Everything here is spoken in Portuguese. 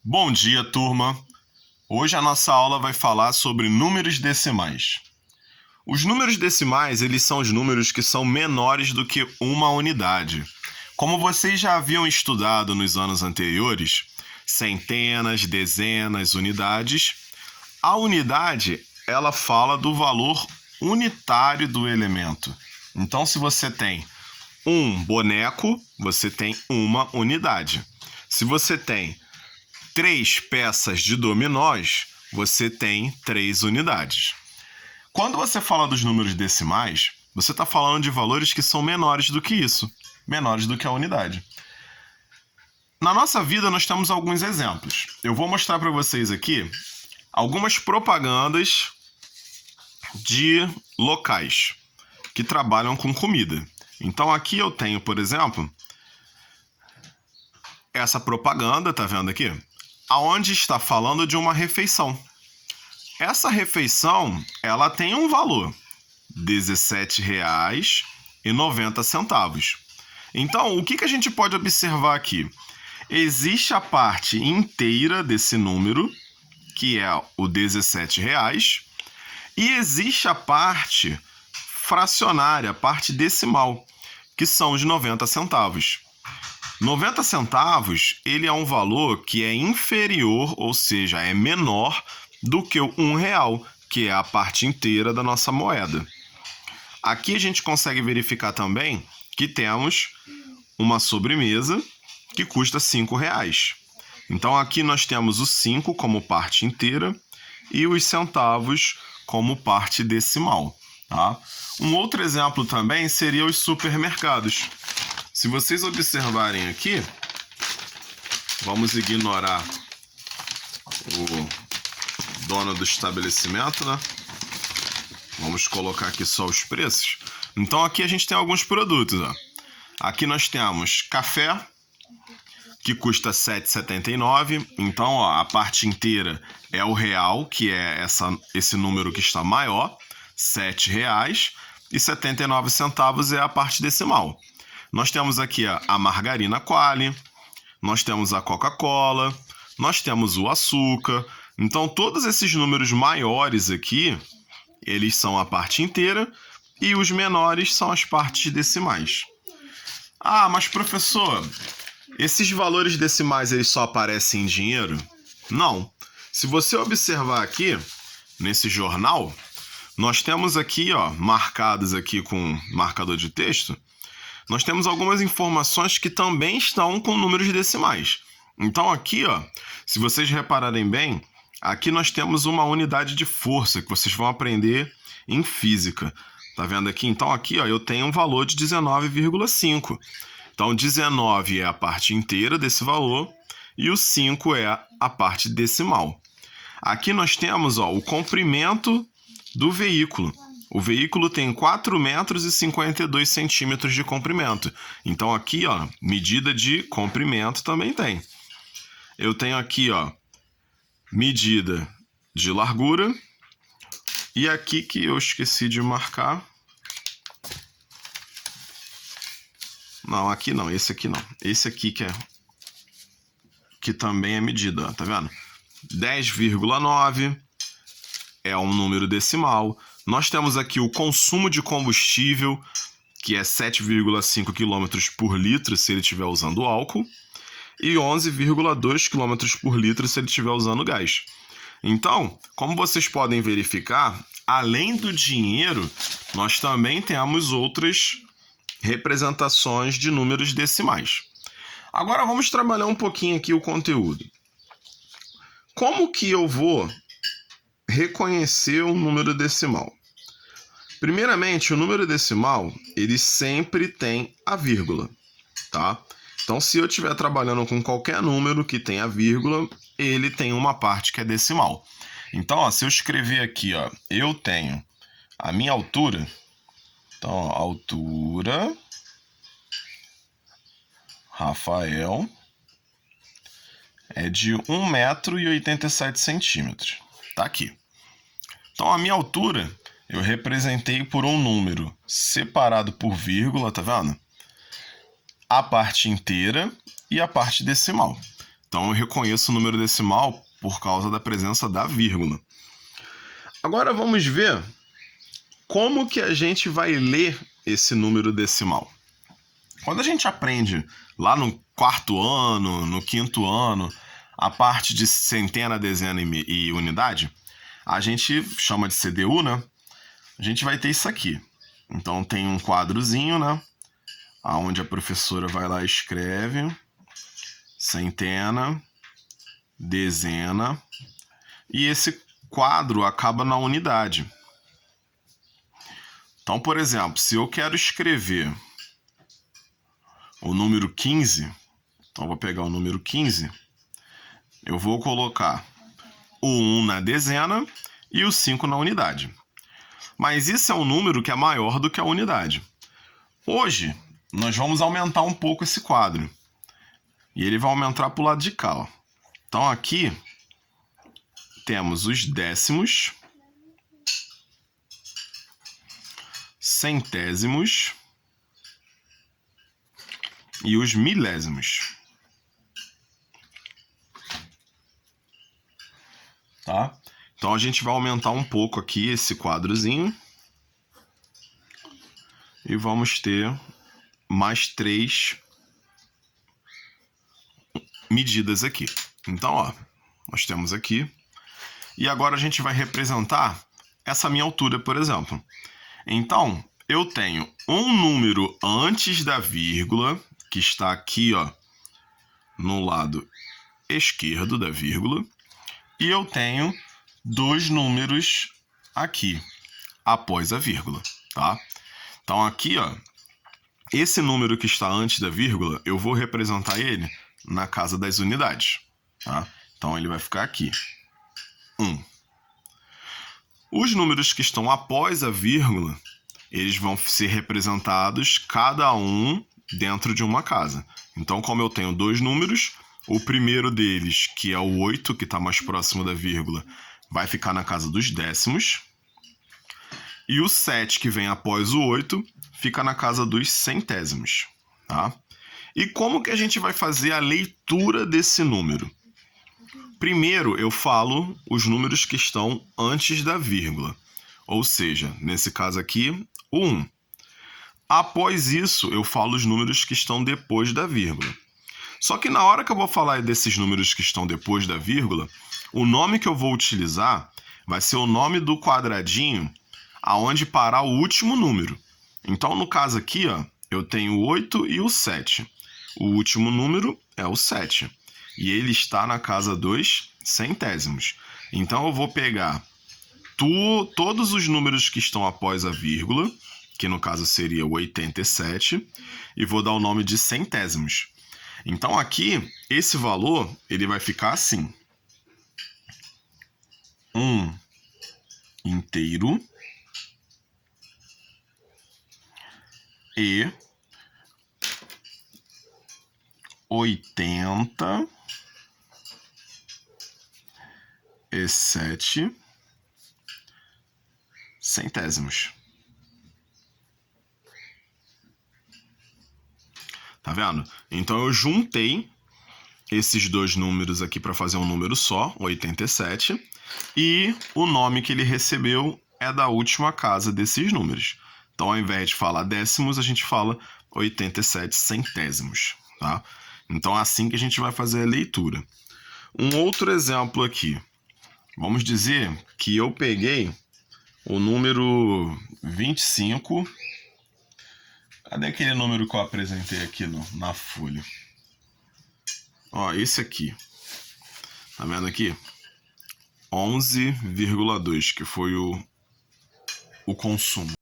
Bom dia, turma! Hoje a nossa aula vai falar sobre números decimais. Os números decimais, eles são os números que são menores do que uma unidade. Como vocês já haviam estudado nos anos anteriores, centenas, dezenas, unidades, a unidade, ela fala do valor unitário do elemento. Então, se você tem um boneco, você tem uma unidade. Se você tem 3 peças de dominós, você tem 3 unidades. Quando você fala dos números decimais, você está falando de valores que são menores do que isso, menores do que a unidade. Na nossa vida, nós temos alguns exemplos. Eu vou mostrar para vocês aqui algumas propagandas de locais que trabalham com comida. Então aqui eu tenho, por exemplo, essa propaganda, tá vendo aqui? Aonde está falando de uma refeição. Essa refeição, ela tem um valor, R$ 17,90. Então, o que a gente pode observar aqui? Existe a parte inteira desse número, que é o R$ 17, e existe a parte fracionária, a parte decimal, que são os 90 centavos. 90 centavos, ele é um valor que é inferior, ou seja, é menor do que o R$1, que é a parte inteira da nossa moeda. Aqui a gente consegue verificar também que temos uma sobremesa que custa R$ 5,00. Então aqui nós temos o 5 como parte inteira e os centavos como parte decimal. Tá? Um outro exemplo também seria os supermercados. Se vocês observarem aqui, vamos ignorar o dono do estabelecimento, né? Vamos colocar aqui só os preços. Então aqui a gente tem alguns produtos, ó. Aqui nós temos café, que custa R$ 7,79. Então, ó, a parte inteira é o real, que é esse número que está maior, R$ 7,79 é a parte decimal. Nós temos aqui a margarina Qualy, nós temos a Coca-Cola, nós temos o açúcar. Então, todos esses números maiores aqui, eles são a parte inteira e os menores são as partes decimais. Ah, mas professor, esses valores decimais eles só aparecem em dinheiro? Não. Se você observar aqui, nesse jornal, nós temos aqui, ó, marcados aqui com marcador de texto, nós temos algumas informações que também estão com números decimais. Então aqui, ó, se vocês repararem bem, aqui nós temos uma unidade de força que vocês vão aprender em física. Tá vendo aqui? Então aqui, ó, eu tenho um valor de 19,5. Então 19 é a parte inteira desse valor e o 5 é a parte decimal. Aqui nós temos, ó, o comprimento do veículo. O veículo tem 4,52 metros de comprimento. Então aqui, ó, medida de comprimento também tem. Eu tenho aqui, ó, medida de largura. E aqui que eu esqueci de marcar. Não, aqui não, esse aqui não. Esse aqui que também é medida, ó, tá vendo? 10,9 é um número decimal. Nós temos aqui o consumo de combustível, que é 7,5 km por litro se ele estiver usando álcool, e 11,2 km por litro se ele estiver usando gás. Então, como vocês podem verificar, além do dinheiro, nós também temos outras representações de números decimais. Agora vamos trabalhar um pouquinho aqui o conteúdo. Como que eu vou reconhecer um número decimal? Primeiramente, o número decimal, ele sempre tem a vírgula, tá? Então, se eu estiver trabalhando com qualquer número que tenha vírgula, ele tem uma parte que é decimal. Então, ó, se eu escrever aqui, ó, eu tenho a minha altura. Então, ó, altura Rafael é de 1,87 m. Tá aqui. Então, a minha altura eu representei por um número separado por vírgula, tá vendo? A parte inteira e a parte decimal. Então eu reconheço o número decimal por causa da presença da vírgula. Agora vamos ver como que a gente vai ler esse número decimal. Quando a gente aprende lá no 4º ano, no 5º ano, a parte de centena, dezena e unidade, a gente chama de CDU, né? A gente vai ter isso aqui. Então tem um quadrozinho, né? Onde a professora vai lá e escreve centena, dezena, e esse quadro acaba na unidade. Então, por exemplo, se eu quero escrever o número 15, então vou pegar o número 15, eu vou colocar o 1 na dezena e o 5 na unidade. Mas isso é um número que é maior do que a unidade. Hoje, nós vamos aumentar um pouco esse quadro. E ele vai aumentar para o lado de cá, ó. Então aqui temos os décimos, centésimos e os milésimos. Tá? Então a gente vai aumentar um pouco aqui esse quadrozinho. E vamos ter mais 3 medidas aqui. Então, ó, nós temos aqui. E agora a gente vai representar essa minha altura, por exemplo. Então, eu tenho um número antes da vírgula, que está aqui, ó, no lado esquerdo da vírgula, e eu tenho 2 números aqui, após a vírgula, tá? Então aqui, ó, esse número que está antes da vírgula, eu vou representar ele na casa das unidades, tá? Então ele vai ficar aqui, 1. Os números que estão após a vírgula, eles vão ser representados cada um dentro de uma casa. Então, como eu tenho 2 números, o primeiro deles, que é o 8, que está mais próximo da vírgula, vai ficar na casa dos décimos. E o 7, que vem após o 8, fica na casa dos centésimos. Tá? E como que a gente vai fazer a leitura desse número? Primeiro, eu falo os números que estão antes da vírgula. Ou seja, nesse caso aqui, o 1. Após isso, eu falo os números que estão depois da vírgula. Só que na hora que eu vou falar desses números que estão depois da vírgula, o nome que eu vou utilizar vai ser o nome do quadradinho aonde parar o último número. Então, no caso aqui, ó, eu tenho o 8 e o 7. O último número é o 7. E ele está na casa dos centésimos. Então, eu vou pegar todos os números que estão após a vírgula, que no caso seria o 87, e vou dar o nome de centésimos. Então aqui, esse valor, ele vai ficar assim. 1 inteiro e 87 centésimos. Tá vendo? Então eu juntei esses 2 números aqui para fazer um número só, 87, e o nome que ele recebeu é da última casa desses números. Então, ao invés de falar décimos, a gente fala 87 centésimos, tá? Então, é assim que a gente vai fazer a leitura. Um outro exemplo aqui. Vamos dizer que eu peguei o número 25. Cadê aquele número que eu apresentei aqui na folha? Ó, esse aqui. Tá vendo aqui? 11,2, que foi o consumo.